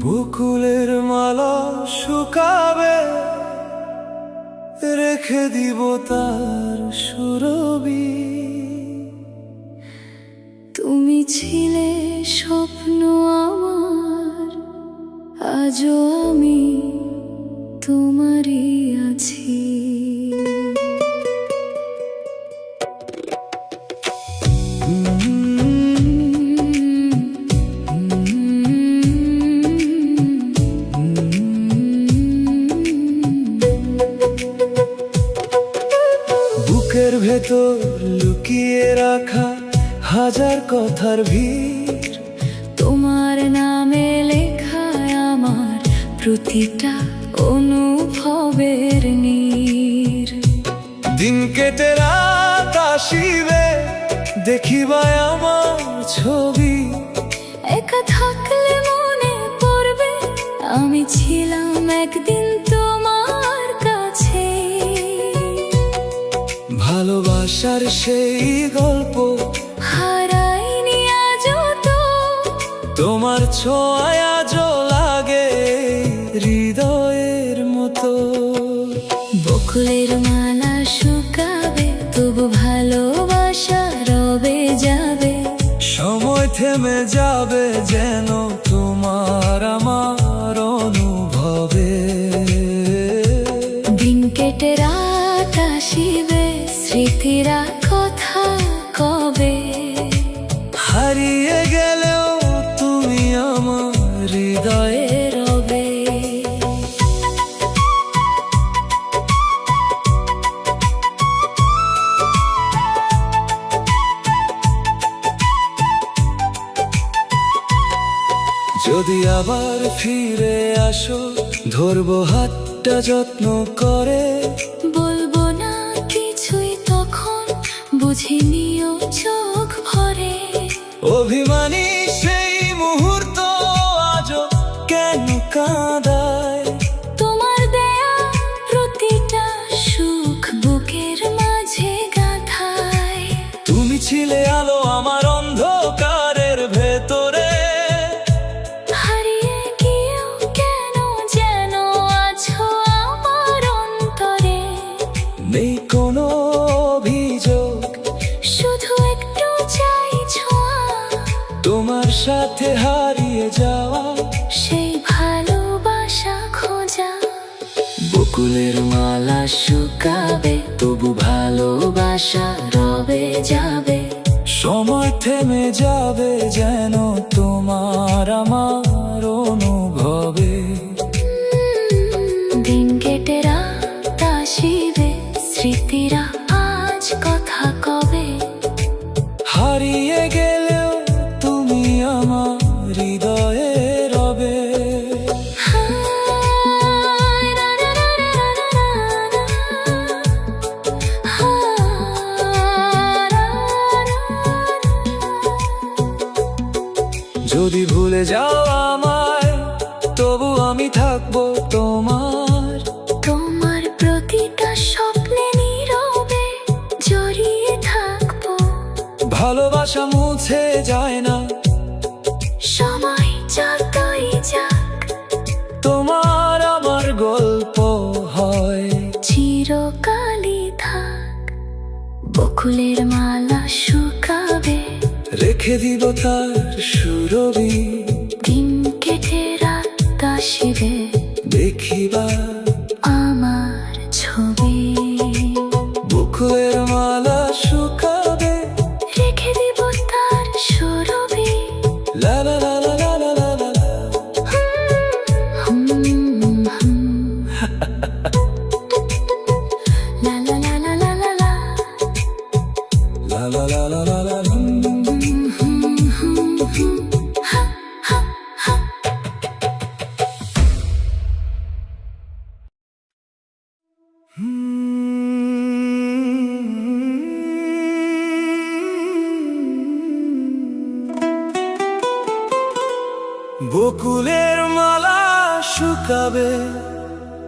বকুলের মালা শুকাবে, রেখে দিব তার সুরবি। তুমি ছিলে স্বপ্ন আমার, আজও আমি তোমারই আছি। বুকের ভেতর লুকিয়ে রাখা হাজার কথার ভিড়, তোমার নামে লেখা আমার প্রতিটা অনুভবের নীর। দিন কেটে রাত আসিবে, দেখিবায় আমার ছবি। একা থাকলে মনে পড়বে আমি ছিলাম একদিন তোমার কাছে। ভালোবাসার সেই গল্প হারাইনি আজও তো, তোমার ছোঁয়ায় আজও লাগে হৃদয়ের মতো। বকুলের মালা শুকাবে, তবু ভালোবাসা রবে যাবে। সময় থেমে যাবে যেন তোমার আমার অনুভবে। দিন কেটে রাত আসিবে, স্মৃতিরা কথা কবে। হারিয়ে গেলেও তুমি আমার হৃদয়ে রবে। যদি আবার ফিরে আসো, ধরবো হাতটা যত্ন করে। বলবো না কিছুই তখন, বুঝে নিও চোখ ভরে। অভিমানী সেই মুহূর্ত আজও কেন কাঁদায়? তোমার দেয়া প্রতিটা সুখ বুকের মাঝে গাঁথায়। তুমি ছিলে আলো আমার অন্ধকারের ভেতরে। হারিয়ে গিয়েও কেন যেন আছো আমার অন্তরে। নেই কোনো অভিযোগ, শুধু একটু চাই ছোঁয়া, তোমার সাথে হারিয়ে যাওয়া সেই ভালোবাসা খোঁজা। বকুলের মালা শুকাবে, তবু ভালোবাসা রবে যাবে। সময় থেমে যাবে যেন তোমার আমার অনুভবে। দিন কেটে রাত আসিবে, স্মৃতিরা আজ কথা কবে। হারিয়ে গেলেও তুমি আমার হৃদয়ে রবে। যদি ভুলে যাও আমায়, তবু আমি থাকবো তোমার। তোমার প্রতিটা স্বপ্নে নীরবে জড়িয়ে থাকবো। ভালোবাসা মুছে যায় না, সময় যতই যাক, তোমার আমার গল্প হয় চিরকালই থাক। বকুলের মালা শুকাবে, রেখে দিব তার সুরবি। দিন কেটে রাত আসিবে, দেখিবা আমার ছবি। বকুলের মালা শুকাবে, রেখে দিব তার সুরভি। লা লা লা লা লা লা লা লা লা। লা লা লা লা লা লা লা। লা লা লা লা লা লা লা। বকুলের মালা শুকাবে,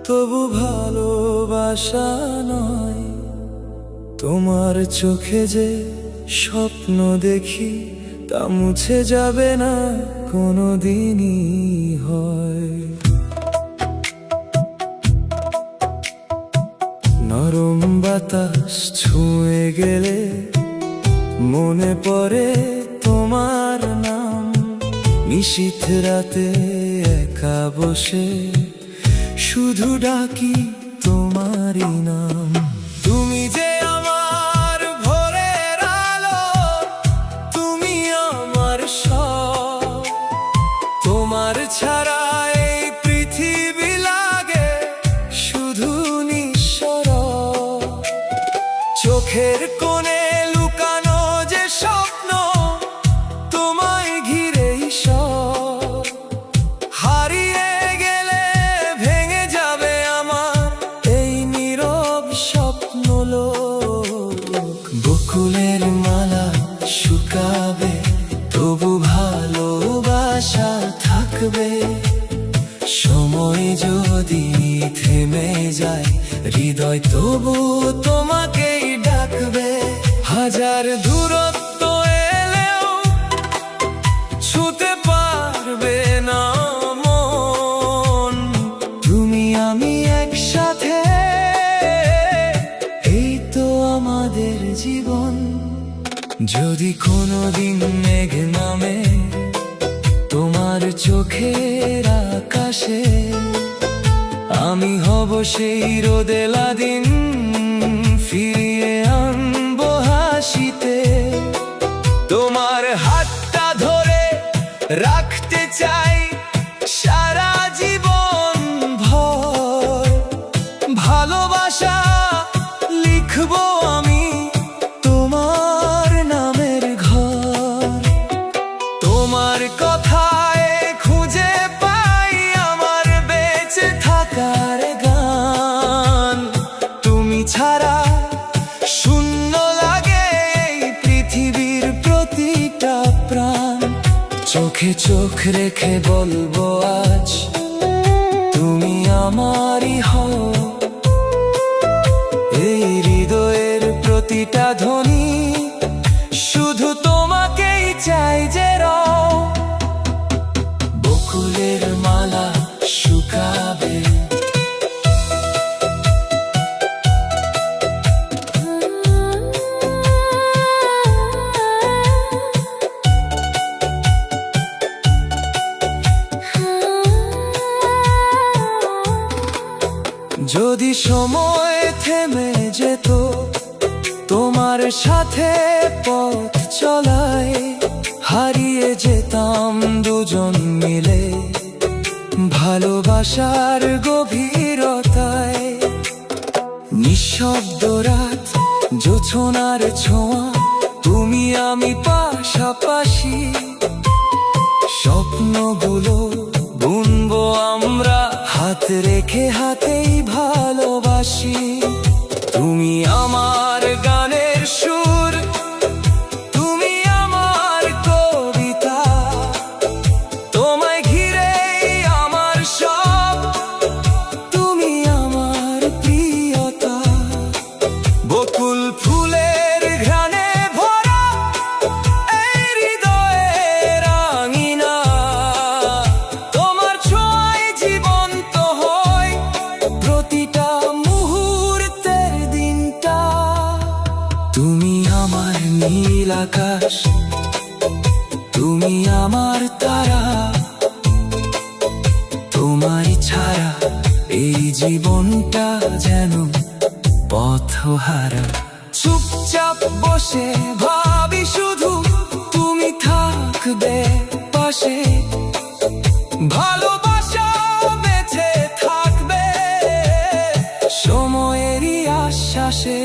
তবু ভালোবাসা নয়। তোমার চোখে যে স্বপ্ন দেখি তা মুছে যাবে না কোনো দিনই হয়। নরম বাতাস ছুঁয়ে গেলে মনে পড়ে তোমার নাম। নিশীথ রাতে একা বসে শুধু ডাকি তোমারই নাম। তুমি যে আমার ভোরের আলো, তুমি আমার সব। তোমার ছাড়া এই পৃথিবী লাগে শুধু নিঃসরব। চোখের কোণে লুকানো যে স্বপ্ন, তোমায় ঘিরেই সব। হারিয়ে গেলে ভেঙে যাবে আমার এই নীরব স্বপ্নলোক। বকুলের মালা শুকাবে, তবু ভালোবাসা থাকবে। সময় যদি থেমে যায়, হৃদয় তবু তোমাকেই ডাকবে। হাজার দূরত্ব এলেও ছুঁতে পারবে না মন। তুমি আমি একসাথে, এই তো আমাদের জীবন। যদি কোনোদিন মেঘ নামে তোমার চোখের আকাশে, আমি হব সেই রোদেলা দিন, ফিরিয়ে আনবো হাসিতে। তোমার হাতটা ধরে রাখতে চাই সারা জীবন ভর। ভালোবাসা লিখবো আমি তোমার নামের ঘর। তোমার কথায় খুঁজে পাই আমার বেঁচে থাকার গান। তুমি ছাড়া শূন্য লাগে এই পৃথিবীর প্রতিটা প্রাণ। চোখে চোখ রেখে বলবো আজ, তুমি আমারই হও। এই হৃদয়ের প্রতিটা ধ্বনি শুধু তোমাকেই চাই যে রও। বকুলের মালা শুকাবে, যদি সময় থেমে যেত তোমার সাথে পথ চলায়, হারিয়ে যেতাম দুজন মিলে ভালোবাসার গভীরতায়। নিঃশব্দ রাত, জোছনার ছোঁয়া, তুমি আমি পাশাপাশি। স্বপ্নগুলো বুনবো আমরা হাত রেখে, হাতেই ভালোবাসি। তুমি আমার গানের সুর, তুমি আমার কবিতা। তোমায় ঘিরেই আমার সব, তুমি আমার প্রিয়তা। বকুল ফুলের ঘ্রাণে ভরা এই হৃদয়ের আঙিনা। তোমার ছোঁয়ায় জীবন্ত হয় প্রতিটা মুহূর্তের দিনটা। তুমি আমার নীল আকাশ, তুমি আমার তারা। তোমায় ছাড়া এই জীবনটা যেন পথহারা। চুপচাপ বসে ভাবি শুধু, তুমি থাকবে পাশে। ভালোবাসা বেঁচে থাকবে সময়েরই আশ্বাসে।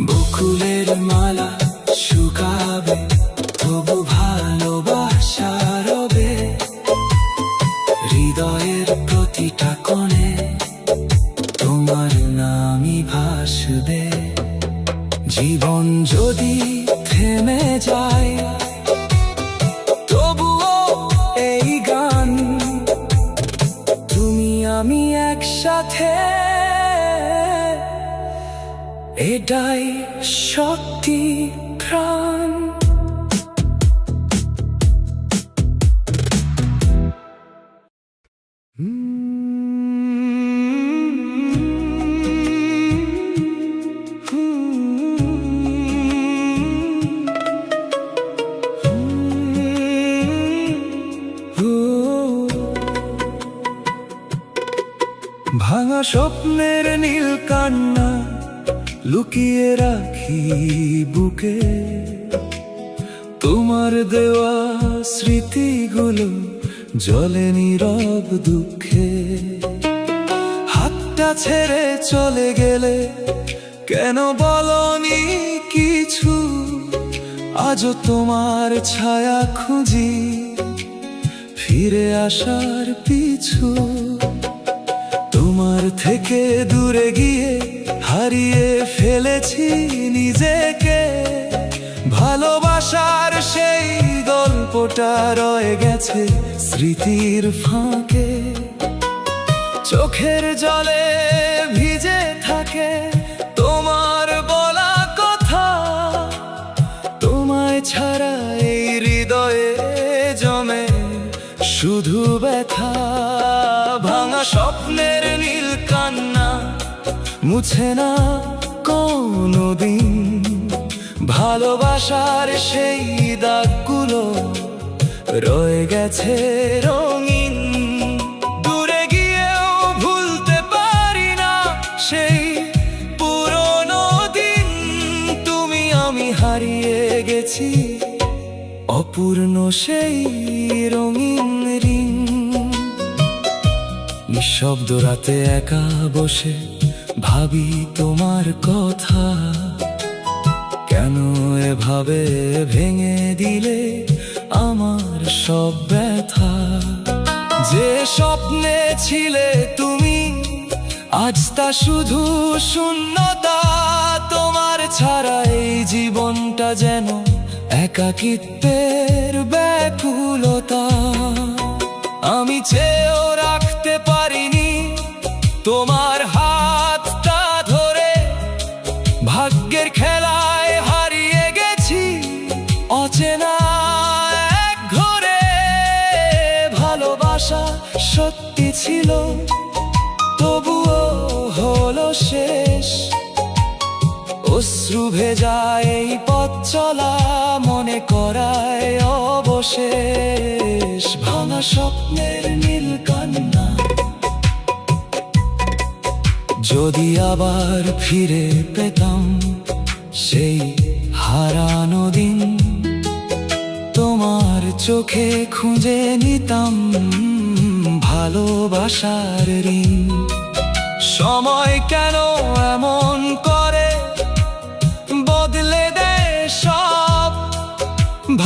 বকুলের মালা শুকাবে, তবু ভালোবাসা রবে। হৃদয়ের প্রতিটা কোণে তোমার নামই ভাসবে। জীবন যদি থেমে যায়, তবুও এই গান। তুমি আমি একসাথে, এটাই শক্তি প্রাণ। ভাঙা স্বপ্নের নীল কান্না লুকিয়ে রাখি বুকে, তোমার দেওয়া স্মৃতিগুলো জলে নীরব দুঃখে। হাতটা ছেড়ে চলে গেলে কেন বলনি কিছু, আজও তোমার ছায়া খুঁজি ফিরে আসার পিছু। তোমার থেকে দূরে গিয়ে হারিয়ে ফেলেছি নিজেকে, ভালোবাসার সেই গল্পটা রয়ে গেছে স্মৃতির ফাঁকে। চোখের জলে ভিজে থাকে তোমার বলা কথা, তোমায় ছাড়া এই হৃদয়ে জমে শুধু ব্যথা। ভাঙা স্বপ্নের নীল কান্না মুছে না কোনোদিন, ভালোবাসার সেই দাগগুলো রয়ে গেছে রঙিন। দূরে গিয়েও ভুলতে পারি না সেই পুরনো দিন, তুমি আমি হারিয়ে গেছি অপূর্ণ সেই রঙিন ঋণ। নিঃশব্দ রাতে একা বসে ভাবি তোমার কথা, কেন এভাবে ভেঙে দিলে আমার সব ব্যথা। যে স্বপ্নে ছিলে তুমি আজ তা শুধু শূন্যতা, তোমার ছাড়া এই জীবনটা যেন একাকিত্বের ব্যাকুলতা। আমি চেয়েও রাখতে পারিনি তোমার হাতটা ধরে, ভাগ্যের খেলায় হারিয়ে গেছি অচেনা এক ঘরে। ভালোবাসা সত্যি ছিল তবুও হলো শেষ, অশ্রু ভেজা এই পথ চলা মনে করায় অবশেষ। ভাঙা স্বপ্নের নীল কান্না যদি আবার ফিরে পেতাম সেই হারানো দিন, তোমার চোখে খুঁজে নিতাম ভালোবাসার ঋণ। সময় কেন এমন করে বদলে দেয় সব,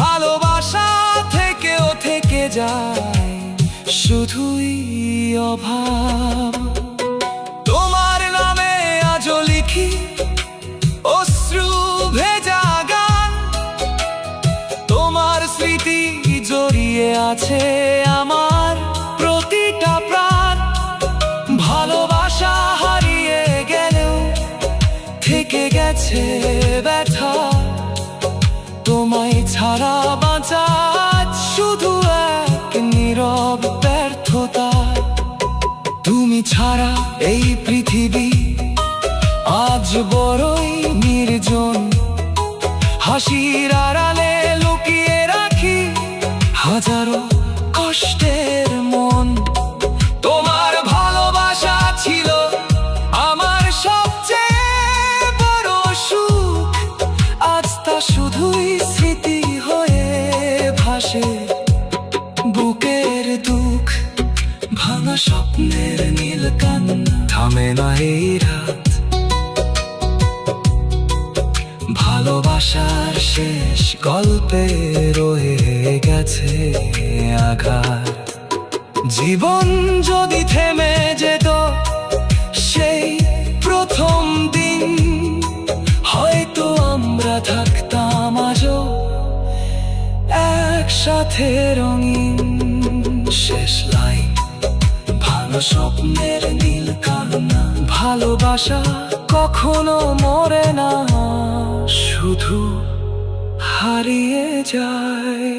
ভালোবাসা থেকেও থেকে যায় শুধুই অভাব। তোমার নামে আজও লিখি অশ্রু ভেজা গান, তোমার স্মৃতি জড়িয়ে আছে আমার প্রতিটা প্রাণ। ভালোবাসা হারিয়ে গেলেও থেকে গেছে ব্যথা, তোমায় ছাড়া বাঁচা শুধু এক নীরব ব্যর্থতা। তুমি ছাড়া এই পৃথিবী আজ বড়ই নির্জন, হাসির আড়ালে লুকিয়ে রাখি হাজারো কষ্টের মন। তোমার ভালোবাসা ছিল আমার সবচেয়ে বড় সুখ, আজ তা শুধুই স্মৃতি হয়ে ভাসে বুকের দুঃখ। ভাঙা স্বপ্নের নীল কান্না থামে না এই রাত, ভালোবাসার শেষ গল্পে রয়ে গেছে আঘাত। জীবন যদি থেমে যেত সেই প্রথম দিন, হয়তো আমরা থাকতাম আজও একসাথে রঙিন। শেষ লাইন ভাঙা স্বপ্নের নীল কান্না, ভালোবাসা কখনো মরে না, শুধু হারিয়ে যায়।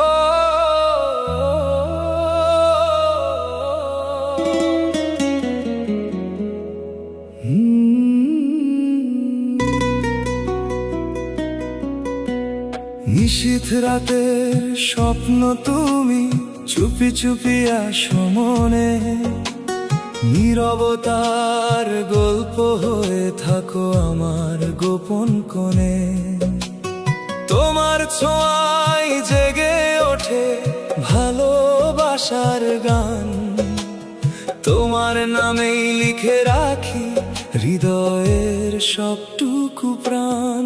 Oh নিশীথ রাতের স্বপ্ন তুমি চুপি চুপি আসো মনে, নীরবতার গল্প হয়ে থাকো আমার গোপন কোণে। তোমার ছোঁয়ায় জেগে ওঠে ভালোবাসার গান, তোমার নামেই লিখে রাখি হৃদয়ের সবটুকু প্রাণ।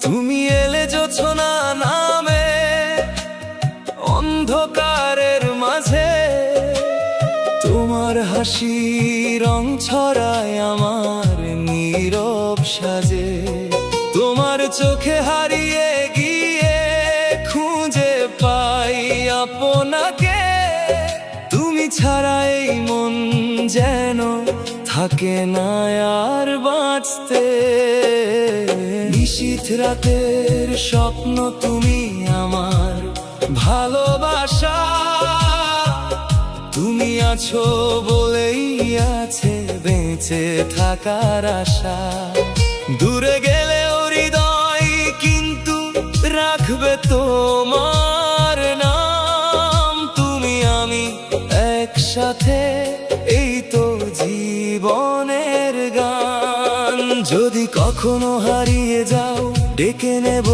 তুমি এলে জোছনা নামে অন্ধকারের মাঝে, তোমার হাসি রং ছড়ায় আমার নীরব সাজে। তোমার চোখে হারিয়ে গিয়ে খুঁজে পাই আপনাকে, তুমি ছাড়া এই মন যেন থাকে না আর বাঁচতে। নিশীথ রাতের স্বপ্ন তুমি আমার ভালোবাসা, তুমি আছো বলেই আছে বেঁচে থাকার আশা। দূরে গেলেও হৃদয় কিন্তু রাখবে তোমার নাম, তুমি আমি একসাথে এই তো জীবনের গান। যদি কখনো হারিয়ে যাও ডেকে নেব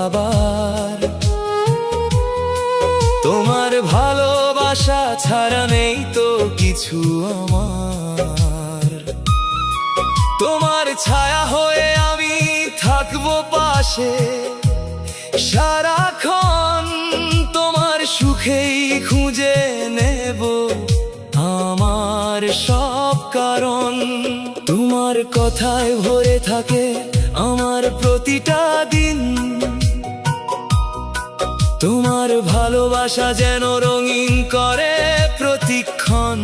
আবার, তোমার ভালোবাসা ছাড়া নেই তো কিছু আমার। তোমার ছায়া হয়ে আমি থাকবো পাশে সারাক্ষণ, তোমার সুখেই খুঁজে নেব আমার সব কারণ। তোমার কথায় ভরে থাকে আমার প্রতিটা দিন, তোমার ভালোবাসা যেন রঙিন করে প্রতিক্ষণ।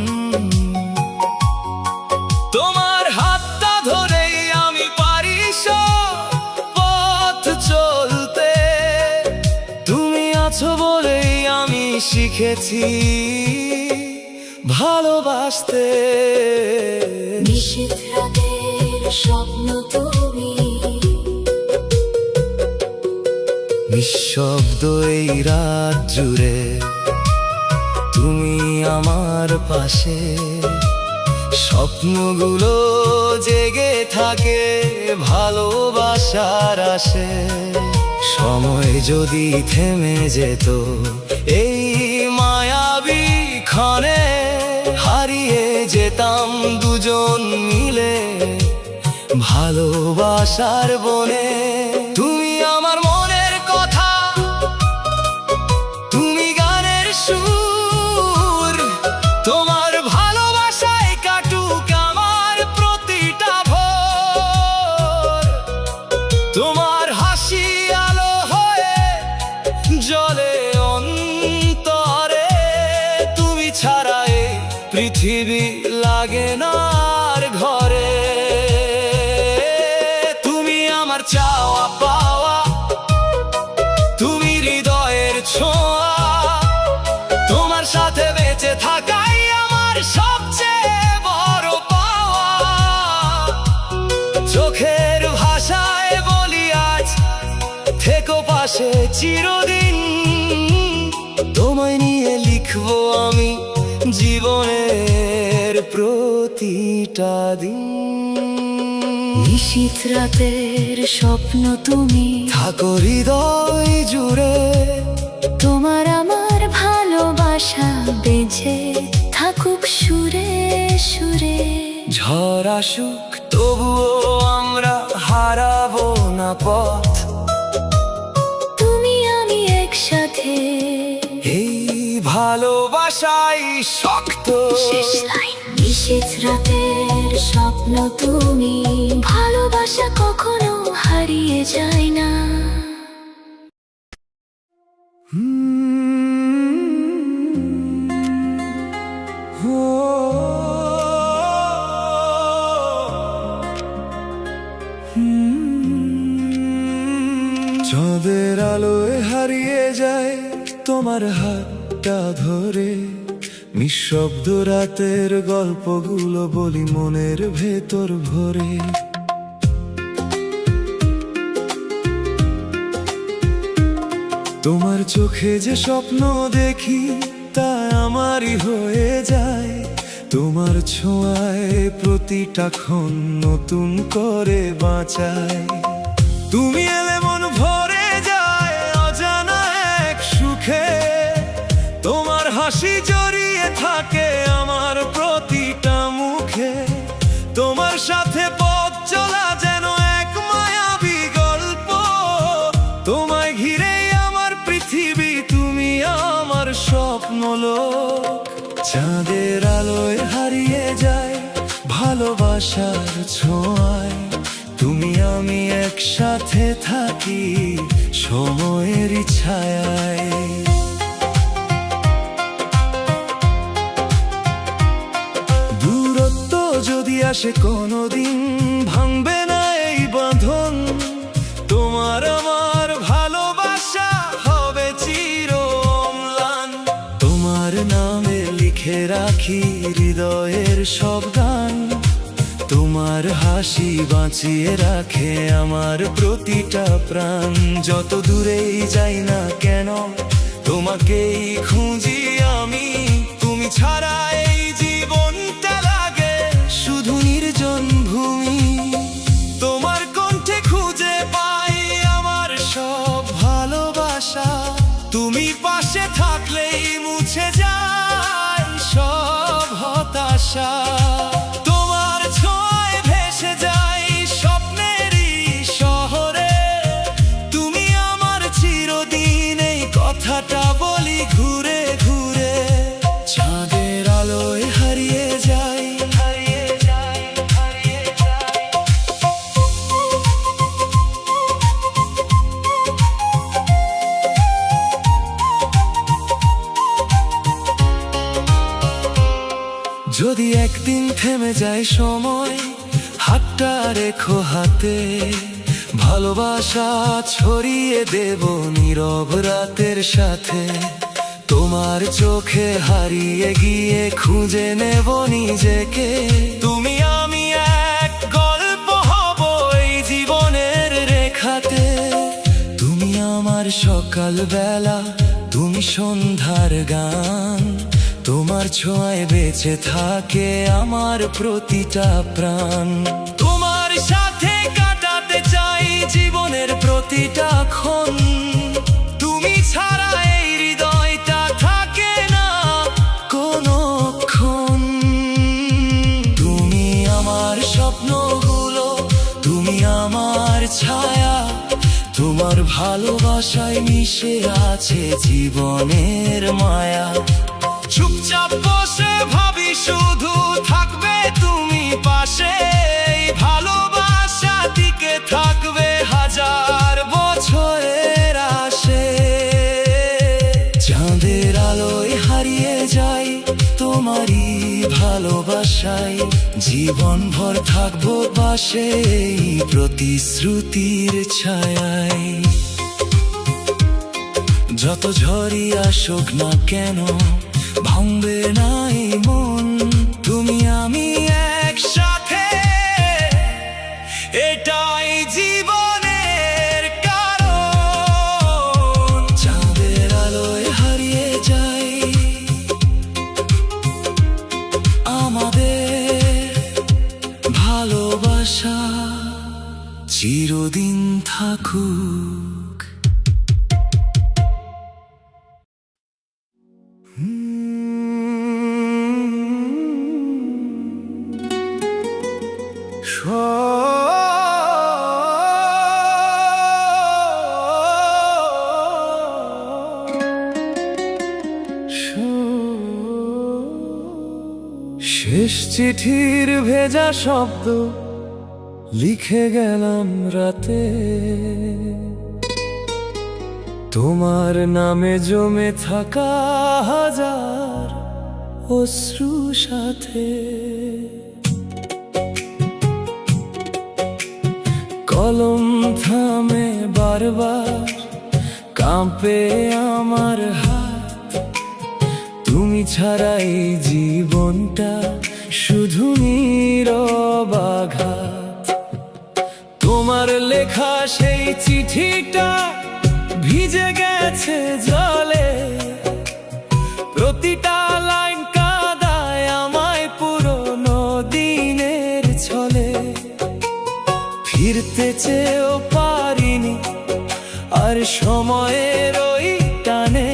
তোমার হাতটা ধরেই আমি পারি সব পথ চলতে, তুমি আছো বলেই আমি শিখেছি ভালোবাসতে। নিশীথ রাতের স্বপ্ন তুমি, নিঃশব্দ এই রাত জুড়ে তুমি আমার পাশে, স্বপ্নগুলো জেগে থাকে ভালোবাসার আসে। সময় যদি থেমে যেত এই মায়াবী ক্ষণে, হারিয়ে যেতাম দুজন মিলে ভালোবাসার বনে। তুমি আমার মনের কথা, তুমি গানের সুর, তোমার ভালোবাসায় কাটুক আমার প্রতিটা ভোর। তোমার হাসি আলো হয়ে জ্বলে অন্তরে, তুমি ছাড়া এই পৃথিবী লাগে না আর ঘরে। তুমি আমার চাওয়া পাওয়া, তুমি হৃদয়ের ছোঁয়া, তোমার সাথে বেঁচে থাকাই আমার সবচেয়ে বড় পাওয়া। চোখের ভাষায় বলি আজ থেকো পাশে চিরদিন, তোমায় নিয়ে লিখবো আমি জীবনের প্রতিটা দিন। নিশীথ রাতের স্বপ্ন তুমি, থাকো হৃদয় জুড়ে, তোমার আমার ভালোবাসা বেঁচে থাকুক সুরে সুরে। ঝড় আসুক তবুও আমরা হারাবো না পথ, তুমি আমি একসাথে এই ভালোবাসাই শক্ত। শেষ লাইন। নিশীথ রাতের স্বপ্ন তুমি, ভালোবাসা কখনো হারিয়ে যায় না। চাঁদের আলোয় হারিয়ে যায় তোমার হাতটা ধরে, নিঃশব্দ রাতের গল্পগুলো বলি মনের ভেতর ভরে। তোমার চোখে যে স্বপ্ন দেখি তা আমারই হয়ে যায়। তোমার ছোঁয়ায় প্রতিটা ক্ষণ নতুন করে বাঁচায়। তুমি এলে মন ভরে যায় অজানা এক সুখে। তোমার হাসি জড়িয়ে থাকে আমার প্রতিটা মুখে। তোমার সাথে পথ চলা যেন এক মায়াবী গল্প। তোমায় ঘিরেই আমার পৃথিবী, তুমি আমার স্বপ্নলোক। চাঁদের আলোয় হারিয়ে যায় ভালোবাসার ছোঁয়ায়। তুমি আমি একসাথে থাকি সময়ের ছায়ায়। দূরত্ব যদি আসে কোনোদিন ভাঙবে না এই বাঁধন। তোমার আমার ভালোবাসা হবে চির অম্লান। তোমার নামে লিখে রাখি হৃদয়ের সব গান। তোমার হাসি বাঁচিয়ে রাখে আমার প্রতিটা প্রাণ। যত দূরেই যাই না কেন তোমাকেই খুঁজি আমি। তুমি ছাড়া এই জীবনটা লাগে শুধু নির্জন ভূমি। তোমার কণ্ঠে খুঁজে পাই আমার সব ভালোবাসা। তুমি পাশে থাকলেই মুছে যায় সব হতাশা। তোমার ছোঁয়ায় ভেসে যাই স্বপ্নেরই শহরে। তুমি আমার চিরদিন, এই কথাটা বলি ঘুরে ঘুরে। চাঁদের আলোয় হারিয়ে যাই, হারিয়ে যাই, হারিয়ে যাই। যদি একদিন থেমে যায় সময়, হাতটা রেখো হাতে। ভালোবাসা ছড়িয়ে দেব নীরব রাতের সাথে। তোমার চোখে হারিয়ে গিয়ে খুঁজে নেব নিজেকে। তুমি আমি এক গল্প হব এই জীবনের রেখাতে। তুমি আমার সকাল বেলা, তুমি সন্ধ্যার গান। তোমার ছোঁয়ায় বেঁচে থাকে আমার প্রতিটা প্রাণ। তোমার সাথে কাটাতে চাই জীবনের প্রতিটা ক্ষণ। তুমি ছাড়া এই হৃদয়টা থাকে না কোনক্ষণ। তুমি আমার স্বপ্নগুলো, তুমি আমার ছায়া। তোমার ভালোবাসায় মিশে আছে জীবনের মায়া। চুপচাপ বসে ভাবি শুধু থাকবে তুমি পাশে। এই ভালোবাসা টিকে থাকবে হাজার বছরের আসে। চাঁদের আলোয় হারিয়ে যাই তোমারই ভালোবাসায়। জীবন ভর থাকবো পাশে এই প্রতিশ্রুতির ছায়ায়। যত ঝড়ই আসুক না কেন ভাঙবে না এই মন। তুমি আমি একসাথে, এটাই জীবনের কারণ। চাঁদের আলোয় হারিয়ে যাই আমাদের ভালোবাসা, চিরদিন থাকুক। শেষ চিঠির ভেজা শব্দ লিখে গেলাম রাতে। তোমার নামে জমে থাকা হাজার অশ্রু সাথে। কলম থামে বারবার, কাঁপে আমার হাত। তুমি ছাড়া এই জীবনটা শুধু নীরব আঘাত। তোমার লেখা সেই চিঠিটা ভিজে গেছে জলে, প্রতিটা লাইন কাঁদায় আমায় পুরনো দিনের ছলে। ফিরতে চেয়েও পারিনি আর সময়ের ওই টানে,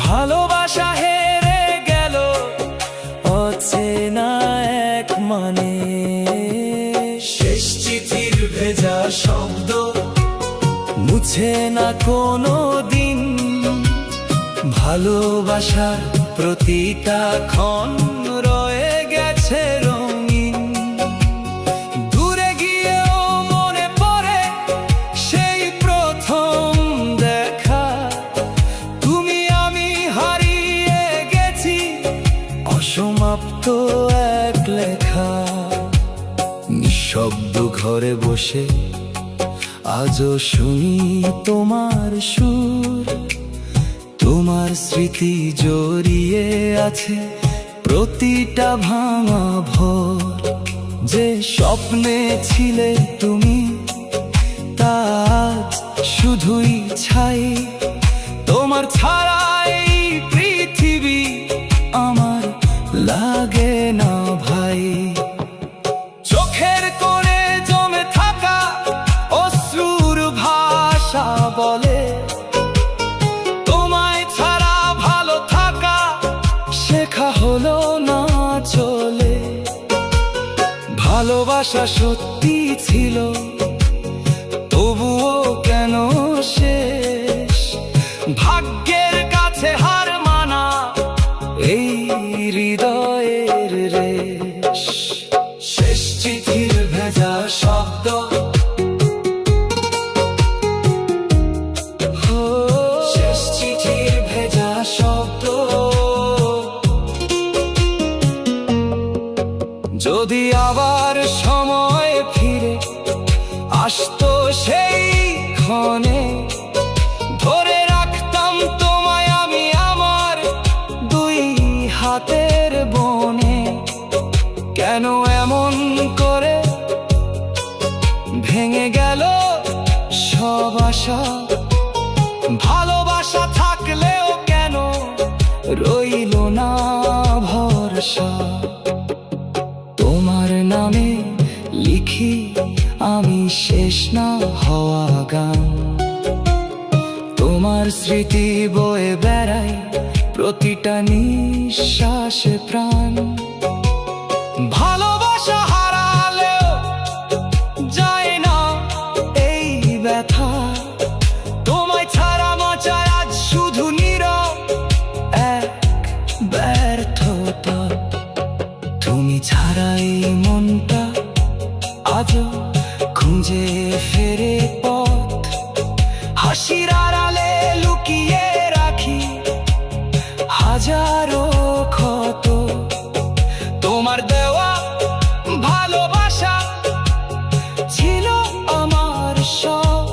ভালোবাসা হেরে গেল অচেনা এক মানে। শেষ চিঠির ভেজা শব্দ মুছে না কোনো দিন, ভালোবাসার প্রতিটা ক্ষণ রয়ে গেছে রঙিন। দূরে গিয়েও মনে পড়ে সেই প্রথম দেখা, তুমি আমি হারিয়ে গেছি অসমাপ্ত এক লেখা। নিঃশব্দ ঘরে বসে আজও শুনি তোমার সুর, তোমার স্মৃতি জড়িয়ে আছে প্রতিটা ভাঙা ভোর। যে স্বপ্নে ছিলে তুমি তা আজ শুধুই ছাই, তোমার ছাড়াই পৃথিবী আমার লাগে না ভাই। চোখের কোণে জমে থাকা অশ্রুর ভাষা বলে, তোমায় ছাড়া ভালো থাকা শেখা হলো না চলে। ভালোবাসা সত্যি ছিল তবুও কেন শেষ, ভাগ্যের কাছে হার মানা এই হৃদয়ের রেশ। শেষ চিঠির ভেজা শব্দ, শেষ চিঠির ভেজা শব্দ। যদি আবার সময় ফিরে আসতো সেই ক্ষণে, ধরে রাখতাম তোমায় আমি আমার দুই হাতের বনে। কেন এমন করে ভেঙে গেল সব আশা, ভালোবাসা থাকলেও কেন রইল না ভরসা। তোমার নামে লিখি আমি শেষ না হওয়া গান, তোমার স্মৃতি বয়ে বেড়াই প্রতিটা নিঃশ্বাসে প্রাণ। ভালোবাসা হারালেও যায় না এই ব্যথা, তোমায় ছাড়া বাঁচায় আজ শুধু নীরব এক ব্যর্থতা। তুমি ছাড়া এই মনটা আজও খুঁজে ফেরে পথ, হাসির আড়ালে লুকিয়ে রাখি হাজারো ক্ষত। তোমার দেওয়া ভালোবাসা ছিল আমার সব,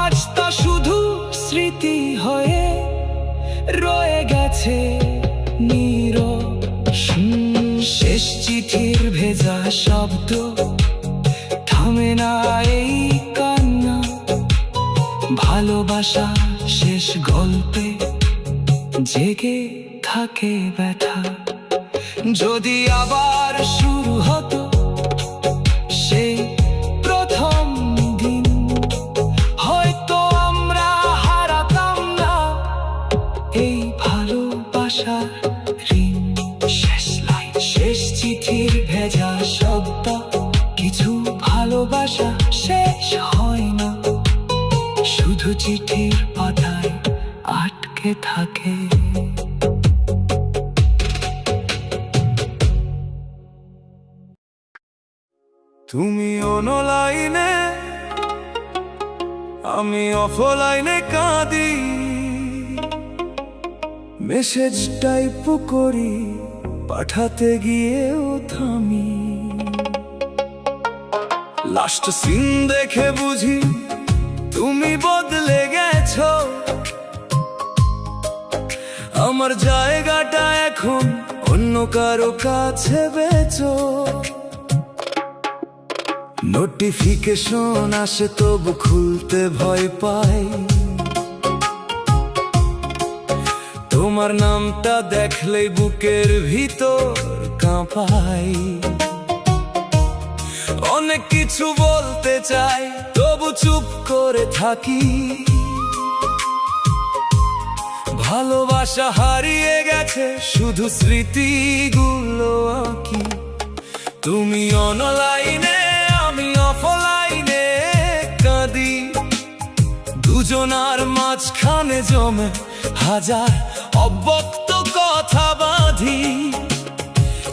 আজ তা শুধু স্মৃতি হয়ে রয়ে গেছে নীরব। শেষ চিঠির ভেজা শব্দ থামে না এই কান্না, ভালোবাসা শেষ গল্পে জেগে থাকে ব্যথা। যদি আবার শুরু হতো সেই প্রথম দিন, হয়তো আমরা হারাতাম না এই ভালোবাসার ঋণ। শেষ লাইন, শেষ চিঠির ভেজা শব্দ, কিছু ভালোবাসা শেষ হয় না, শুধু চিঠির পাতায় আটকে থাকে। তুমি অনলাইনে আমি অফলাইনে কাঁদি, মেসেজ টাইপ করি পাঠাতে গিয়েও থামি। লাস্ট সিন দেখে বুঝি তুমি বদলে গেছো, আমার জায়গাটা এখন অন্য কারো কাছে বেচো। নোটিফিকেশন আসে তবু খুলতে ভয় পাই, তোমার নামটা দেখলেই বুকের ভিতর কাঁপাই। অনেক কিছু বলতে চাই তবু চুপ করে থাকি, ভালোবাসা হারিয়ে গেছে শুধু স্মৃতিগুলো আঁকি। তুমি অনলাইনে আমি অফলাইনে কাঁদি, দুজনার মাঝখানে জমে হাজার অব্যক্ত কথা বাঁধি।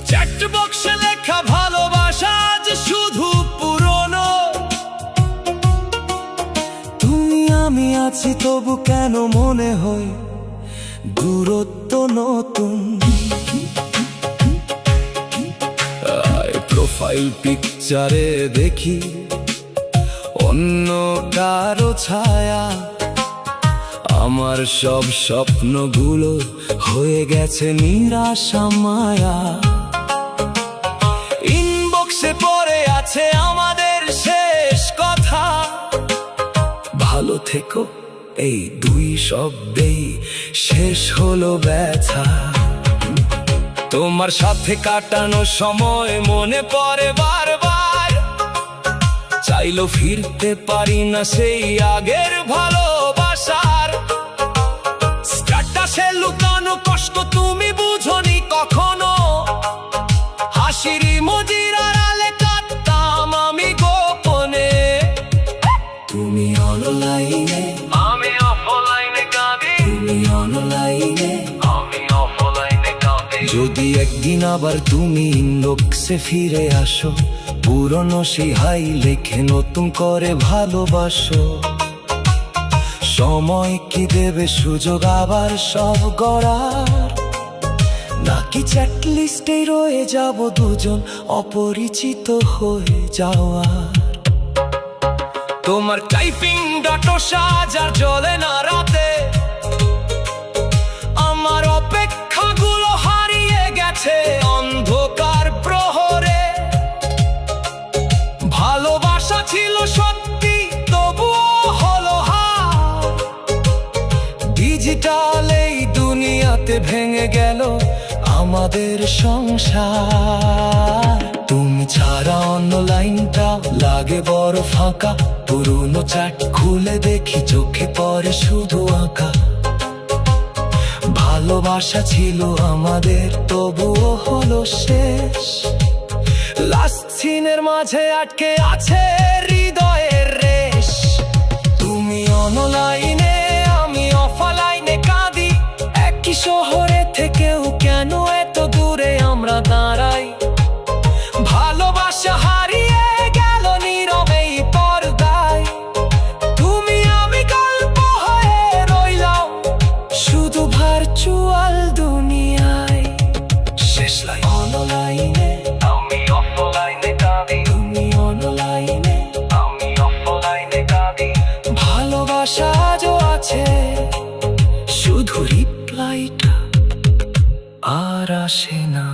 চ্যাট বক্সে লেখা ভালোবাসা আজ শুধু পুরনো। তুমি আমি আছি তবু কেন মনে হয় দূরত্ব নতুন। প্রোফাইল পিকচারে দেখি অন্য কারো ছায়া, আমার সব স্বপ্নগুলো হয়ে গেছে নিরাশা মায়া। ইনবক্সে পড়ে আছে আমাদের শেষ কথা, ভালো থেকো এই দুই শব্দেই শেষ হলো ব্যথা। তোমার সাথে কাটানো সময় মনে পড়ে বারবার, চাইলেও ফিরতে পারি না সেই আগের ভালোবাসার। স্ট্যাটাসে লুকানো কষ্ট তুমি বুঝনি কখনো, হাসির ইমোজির আড়ালে কাঁদতাম আমি গোপনে। তুমি অনলাইনে আমি অফলাইনে কাঁদি, তুমি অনলাইনে আমি অফলাইনে কাঁদি। যদি একদিন আবার তুমি ইনবক্সে ফিরে আসো, পুরনো সেই হাই লেখে নতুন করে ভালোবাসো। সময় কি দেবে সুযোগ আবার সব গড়ার, নাকি চ্যাট লিস্টে রয়ে যাব দুজন অপরিচিত হয়ে যাওয়ার। তোমার টাইপিং ডাটো সাজার চলে না রাতে, আমার অপেক্ষাগুলো হারিয়ে গেছে অন্ধকার প্রহরে। ভালোবাসা ছিল সত্যি তবুও হলো হার, ডিজিটাল এই দুনিয়াতে ভেঙে গেল আমাদের সংসার। তুমি ছাড়া অনলাইনটা লাগে বড় ফাঁকা, পুরনো চ্যাট খুলে দেখি চোখে পড়ে শুধু আঁকা। ভালোবাসা ছিল আমাদের তবুও হলো শেষ, লাস্ট সিনের মাঝে আটকে আছে হৃদয়ের রেশ। তুমি অনলাইনে আমি অফলাইনে কাঁদি, একই শহরে থেকেও কেন এত দূরে আমরা দাঁড়াই। ভালোবাসা হারিয়ে গেল নীরবেই পর্দায়, তুমি আমি গল্প হয়ে রইলাম শুধু ভার্চুয়াল দুনিয়ায়। শেষ লাইন অনলাইনে আমি অফলাইনে কাঁদি, তুমি অনলাইনে আমি অফলাইনে কাঁদি। ভালোবাসা আজও আছে শুধু রিপ্লাইটা আর আসে না।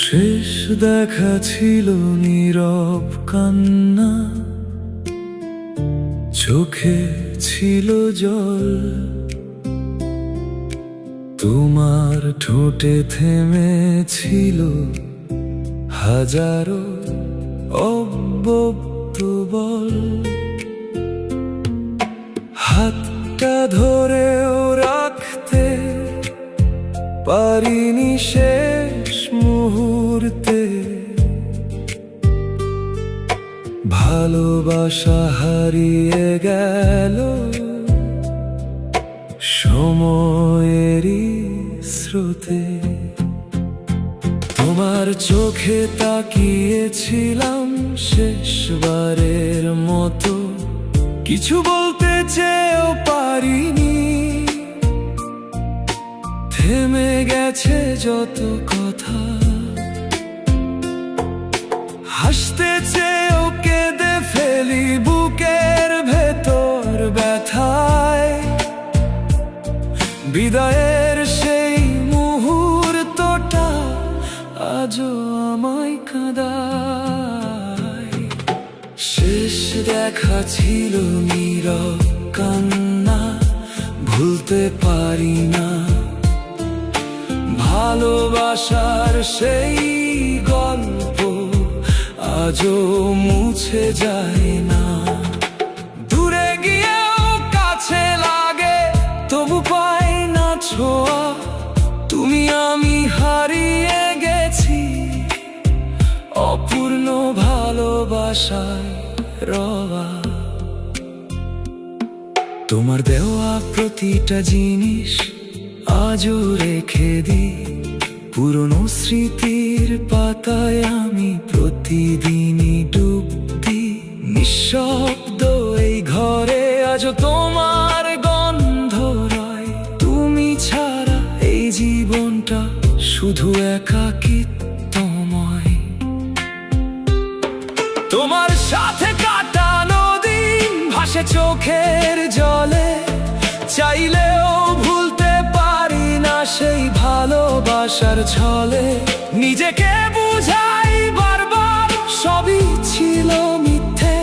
শেষ দেখা ছিল নীরব কান্না, চোখে ছিল জল। তোমার ঠোঁটে থেমেছিল হাজারো অব্যক্ত বল। হাতটা ধরেও রাখতে পারিনি শেষ মুহূর্তে, ভালোবাসা হারিয়ে গেল সময়েরই স্রোতে। তোমার চোখে তাকিয়েছিলাম শেষবারের মতো, কিছু বলতে চেয়েও পারিনি। থেমে গেছে যত কথা, হাসতে চেয়েও কেঁদে ফেলি বুকের ভেতর ব্যথায়। বিদায়ের সেই মুহূর্তটা আজও আমায় কাঁদায়। শেষ দেখা ছিল নীরব কান্না, ভুলতে পারি না। ভালোবাসার সেই গল্প আজও মুছে যায় না। দূরে গিয়েও কাছে লাগে, তবু পাই না ছোঁয়া। তুমি আমি হারিয়ে গেছি অপূর্ণ ভালোবাসায় রওয়া। তোমার দেওয়া প্রতিটা জিনিস আজও রেখে দিই, পুরনো স্মৃতির পাতায় আমি প্রতিদিনই ডুব দিই। নিঃশব্দ এই ঘরে আজও তোমার গন্ধ রয়। তুমি ছাড়া এই জীবনটা শুধু একাকিত্বময়। তোমার সাথে কাটানো দিন ভাসে চোখের জলে, চাইলেও ভুলতে পারি না সেই ভালোবাসার ছলে। নিজেকে বুঝাই বারবার সবই ছিল মিথ্যে,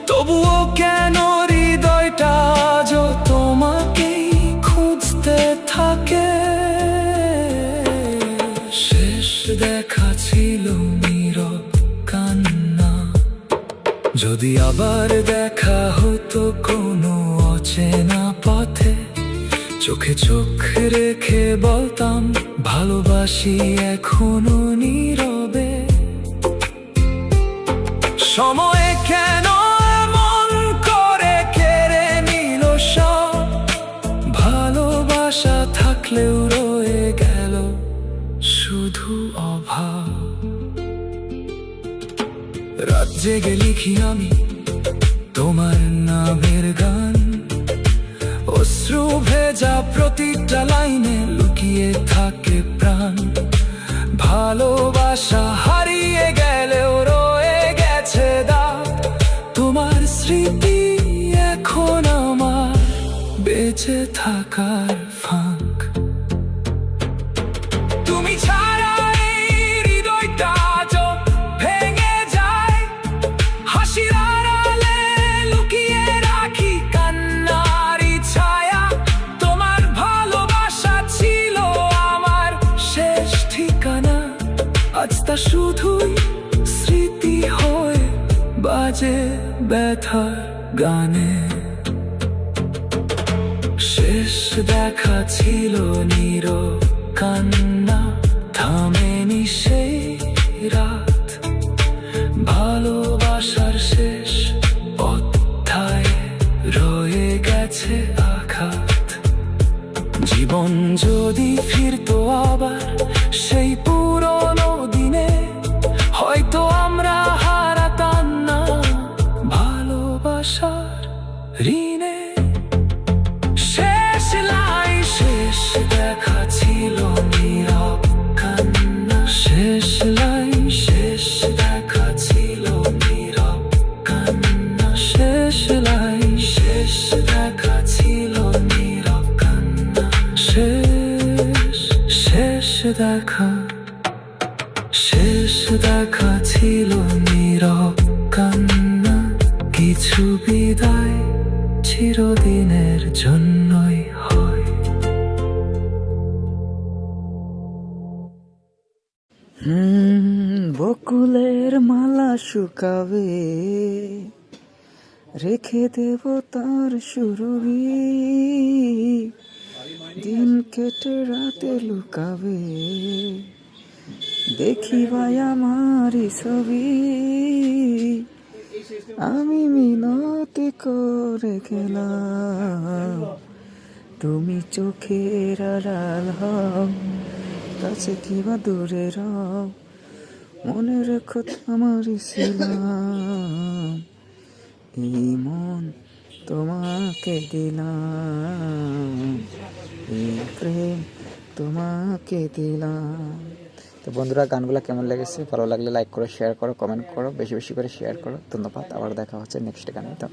তবুও কেন হৃদয়টা আজও তোমাকেই খুঁজতে থাকে। শেষ দেখা ছিল নীরব কান্না, যদি আবার দেখা হতো কোনো অচেনা পথে, চোখে চোখ রেখে বলতাম ভালোবাসি এখনো নীরবে। সময় কেন এমন করে কেড়ে নিল সব, ভালোবাসা থাকলেও রয়ে গেল শুধু অভাব। রাত জেগে লিখি আমি তোমার নামের গান, অশ্রু ভেজা প্রতিটা লাইনে লুকিয়ে থাকে প্রাণ। ভালোবাসা হারিয়ে গেলেও রয়ে গেছে দাগ, তোমার স্মৃতি এখন আমার বেঁচে থাকার ফাঁক। তুমি ছাড়া এই হৃদয়টা আজও ভেঙে যায়, হাসির আড়ালে লুকিয়ে রাখি কান্নারি ছায়া। তোমার ভালোবাসা ছিল আমার শেষ ঠিকানা, আজ তা শুধুই স্মৃতি হয়ে বাজে ব্যথার গানে। শেষ দেখা ছিল নীরব কান্না, থামেনি সেই রাত। ভালোবাসার শেষ অধ্যায়ে রয়ে গেছে আঘাত। জীবন যদি ফিরতো আবার সেই পুরনো দিনে, হয়তো আমরা হারাতাম না ভালোবাসার ঋণে। শেষ লাইন শেষ দেখা ছিল নীরব কান্না, শেষ লাইন শেষ দেখা ছিল নীরব কান্না, শেষ লাইন শেষ দেখা ছিল নীরব কান্না। শেষ শেষ দেখা শেষ দেখা ছিল নীরব কান্না। কিছু বিদায় চিরদিনের জন্যই হয়। বকুলের মালা শুকাবে, রেখে দেব তার সুরভি। দিন কেটে রাতে লুকাবে, দেখি ভাই আমারই ছবি। আমি মিনতি করে গেলাম, তুমি চোখের আড়াল হও, কাছে কিবা দূরে রও। মনে রেখো আমারই ছিলাম, এই মন তোমাকে দিলাম। এই প্রেম তোমাকে দিলাম। তো বন্ধুরা, গানগুলো কেমন লেগেছে? ভালো লাগলে লাইক করো, শেয়ার করো, কমেন্ট করো, বেশি বেশি করে শেয়ার করো। ধন্যবাদ। আবার দেখা হচ্ছে নেক্সট গানে। তো